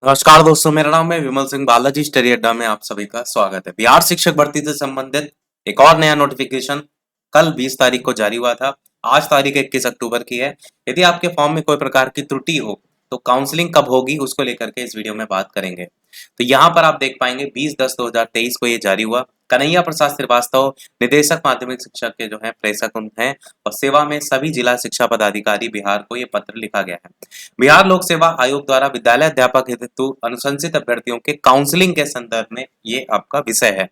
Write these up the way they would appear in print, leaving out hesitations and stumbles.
नमस्कार दोस्तों, मेरा नाम है विमल सिंह बालाजी। स्टडी अड्डा में आप सभी का स्वागत है। बिहार शिक्षक भर्ती से संबंधित एक और नया नोटिफिकेशन कल 20 तारीख को जारी हुआ था। आज तारीख 21 अक्टूबर की है। यदि आपके फॉर्म में कोई प्रकार की त्रुटि हो तो काउंसलिंग कब होगी उसको लेकर के इस वीडियो में बात करेंगे। तो यहाँ पर आप देख पाएंगे 20/10/2023 को ये जारी हुआ। कन्हैया प्रसाद श्रीवास्तव निदेशक माध्यमिक शिक्षा के जो है प्रेषक हैं और सेवा में सभी जिला शिक्षा पदाधिकारी बिहार को ये पत्र लिखा गया है। बिहार लोक सेवा आयोग द्वारा विद्यालय अध्यापक हेतु अनुशंसित अभ्यर्थियों के काउंसलिंग के संदर्भ में ये आपका विषय है।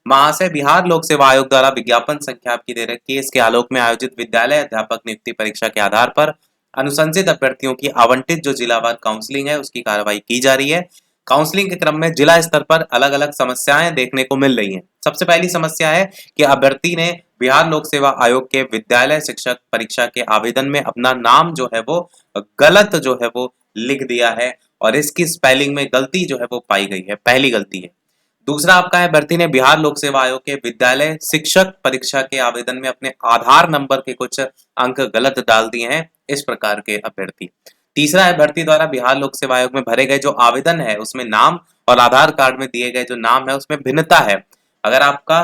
महाशय, बिहार लोक सेवा आयोग द्वारा विज्ञापन संख्या आपकी दे रखी है। इसके आलोक में आयोजित विद्यालय अध्यापक नियुक्ति परीक्षा के आधार पर अनुशंसित अभ्यर्थियों की आवंटित जो जिलावार काउंसलिंग है उसकी कार्रवाई की जा रही है। काउंसलिंग के क्रम में जिला स्तर पर अलग अलग समस्याएं देखने को मिल रही हैं। सबसे पहली समस्या है कि अभ्यर्थी ने बिहार लोक सेवा आयोग के विद्यालय शिक्षक परीक्षा के आवेदन में अपना नाम जो है वो गलत जो है वो लिख दिया है और इसकी स्पेलिंग में गलती जो है वो पाई गई है। पहली गलती है। दूसरा आपका है, अभ्यर्थी ने बिहार लोक सेवा आयोग के विद्यालय शिक्षक परीक्षा के आवेदन में अपने आधार नंबर के कुछ अंक गलत डाल दिए हैं। इस प्रकार के अभ्यर्थी। तीसरा है, अभ्यर्थी द्वारा बिहार लोक सेवा आयोग में भरे गए जो आवेदन है उसमें नाम और आधार कार्ड में दिए गए जो नाम है उसमें भिन्नता है। अगर आपका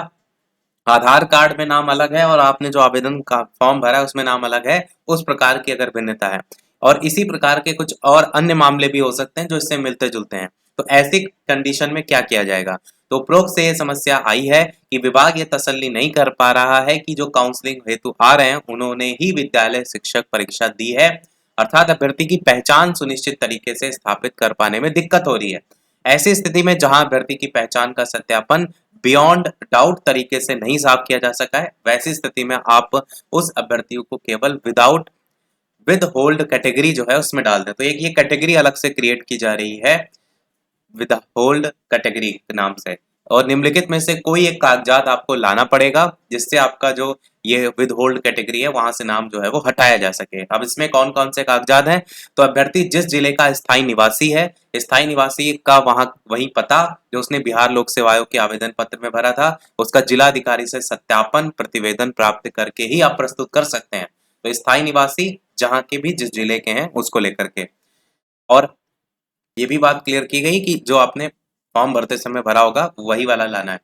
आधार कार्ड में नाम अलग है और आपने जो आवेदन का फॉर्म भरा है उसमें नाम अलग है, उस प्रकार की अगर भिन्नता है और इसी प्रकार के कुछ और अन्य मामले भी हो सकते हैं जो इससे मिलते जुलते हैं, तो ऐसी कंडीशन में क्या किया जाएगा। तो उपरोक्त से ये समस्या आई है कि विभाग ये तसल्ली नहीं कर पा रहा है कि जो काउंसलिंग हेतु आ रहे हैं उन्होंने ही विद्यालय शिक्षक परीक्षा दी है, अर्थात अभ्यर्थी की पहचान सुनिश्चित तरीके से स्थापित कर पाने में दिक्कत हो रही है। ऐसी स्थिति में जहां अभ्यर्थी की पहचान का सत्यापन बियॉन्ड डाउट तरीके से नहीं साफ किया जा सका है, वैसी स्थिति में आप उस अभ्यर्थियों को केवल विद होल्ड कैटेगरी जो है उसमें डाल दें। तो एक ये कैटेगरी अलग से क्रिएट की जा रही है विद होल्ड कैटेगरी के नाम से, और निम्नलिखित में से कोई एक कागजात आपको लाना पड़ेगा जिससे आपका जो ये विद होल्ड कैटेगरी है वहां से नाम जो है वो हटाया जा सके। अब इसमें कौन कौन से कागजात हैं, तो अभ्यर्थी जिस जिले का स्थायी निवासी है, स्थायी निवासी का वही पता जो उसने बिहार लोक सेवा आयोग के आवेदन पत्र में भरा था उसका जिलाधिकारी से सत्यापन प्रतिवेदन प्राप्त करके ही आप प्रस्तुत कर सकते हैं। तो स्थायी निवासी जहां के भी जिस जिले के हैं उसको लेकर के, और ये भी बात क्लियर की गई कि जो आपने फॉर्म भरते समय भरा होगा वही वाला लाना है।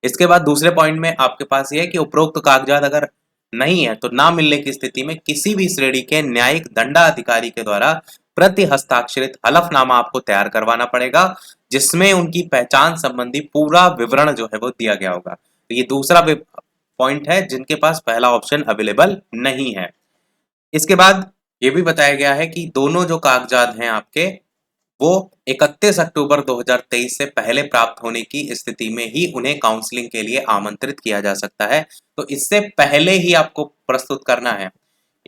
इसके बाद दूसरे पॉइंट में आपके पास ये है कि उपरोक्त कागजात अगर नहीं है तो ना मिलने की स्थिति में किसी भी श्रेणी के न्यायिक दंडाधिकारी के द्वारा प्रति हस्ताक्षरित हलफनामा आपको तैयार करवाना पड़ेगा जिसमें उनकी पहचान संबंधी पूरा विवरण जो है वो दिया गया होगा। तो ये दूसरा पॉइंट है जिनके पास पहला ऑप्शन अवेलेबल नहीं है। इसके बाद ये भी बताया गया है कि दोनों जो कागजात हैं आपके वो 31 अक्टूबर 2023 से पहले प्राप्त होने की स्थिति में ही उन्हें काउंसलिंग के लिए आमंत्रित किया जा सकता है। तो इससे पहले ही आपको प्रस्तुत करना है।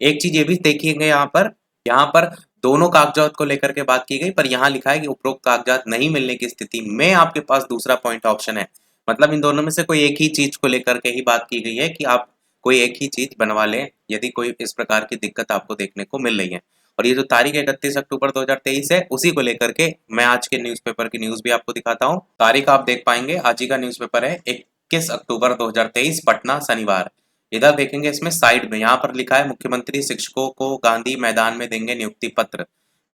एक चीज ये भी देखिएगा, यहाँ पर दोनों कागजात को लेकर के बात की गई, पर यहाँ लिखा है कि उपरोक्त कागजात नहीं मिलने की स्थिति में आपके पास दूसरा पॉइंट ऑप्शन है। मतलब इन दोनों में से कोई एक ही चीज को लेकर के ही बात की गई है कि आप कोई एक ही चीज बनवा लें यदि कोई इस प्रकार की दिक्कत आपको देखने को मिल रही है। और ये जो तारीख 31 अक्टूबर 2023 है उसी को लेकर के मैं आज के न्यूज़पेपर की न्यूज भी आपको दिखाता हूँ। तारीख आप देख पाएंगे, आज ही का न्यूज़पेपर है 21 अक्टूबर 2023, पटना, शनिवार। इधर देखेंगे इसमें साइड में यहाँ पर लिखा है मुख्यमंत्री शिक्षकों को गांधी मैदान में देंगे नियुक्ति पत्र।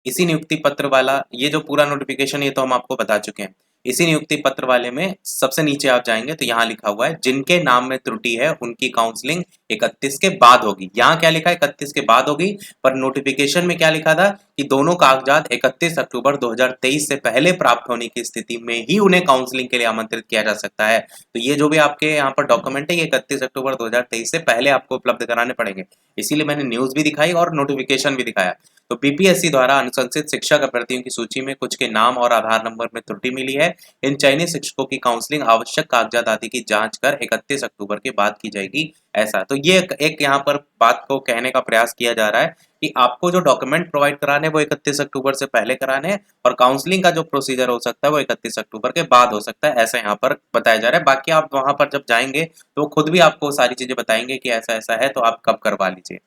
इसी नियुक्ति पत्र वाला ये जो पूरा नोटिफिकेशन ये तो हम आपको बता चुके हैं। इसी नियुक्ति पत्र वाले में सबसे नीचे आप जाएंगे तो यहाँ लिखा हुआ है जिनके नाम में त्रुटि है उनकी काउंसलिंग 31 के बाद होगी। यहाँ क्या लिखा है 31 के बाद होगी, पर नोटिफिकेशन में क्या लिखा था कि दोनों कागजात 31 अक्टूबर 2023 से पहले प्राप्त होने की स्थिति में ही उन्हें काउंसलिंग के लिए आमंत्रित किया जा सकता है। तो ये जो भी आपके यहाँ पर डॉक्यूमेंट है ये 31 अक्टूबर 2023 से पहले आपको उपलब्ध कराने पड़ेंगे। इसीलिए मैंने न्यूज भी दिखाई और नोटिफिकेशन भी दिखाया। तो बीपीएससी द्वारा अनुशंसित शिक्षक अभ्यर्थियों की सूची में कुछ के नाम और आधार नंबर में त्रुटि मिली है। इन चयनित शिक्षकों की काउंसलिंग आवश्यक कागजात आदि की जांच कर 31 अक्टूबर के बाद की जाएगी। ऐसा तो ये एक यहाँ पर बात को कहने का प्रयास किया जा रहा है कि आपको जो डॉक्यूमेंट प्रोवाइड कराने वो 31 अक्टूबर से पहले कराने हैं और काउंसलिंग का जो प्रोसीजर हो सकता है वो 31 अक्टूबर के बाद हो सकता है, ऐसा यहाँ पर बताया जा रहा है। बाकी आप वहां पर जब जाएंगे तो खुद भी आपको सारी चीजें बताएंगे कि ऐसा ऐसा है तो आप कब करवा लीजिए।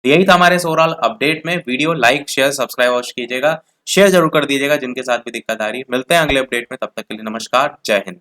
यही था हमारे ओवरऑल अपडेट में। वीडियो लाइक शेयर सब्सक्राइब अवश्य कीजिएगा, शेयर जरूर कर दीजिएगा जिनके साथ भी दिक्कत आ रही है। मिलते हैं अगले अपडेट में, तब तक के लिए नमस्कार, जय हिंद।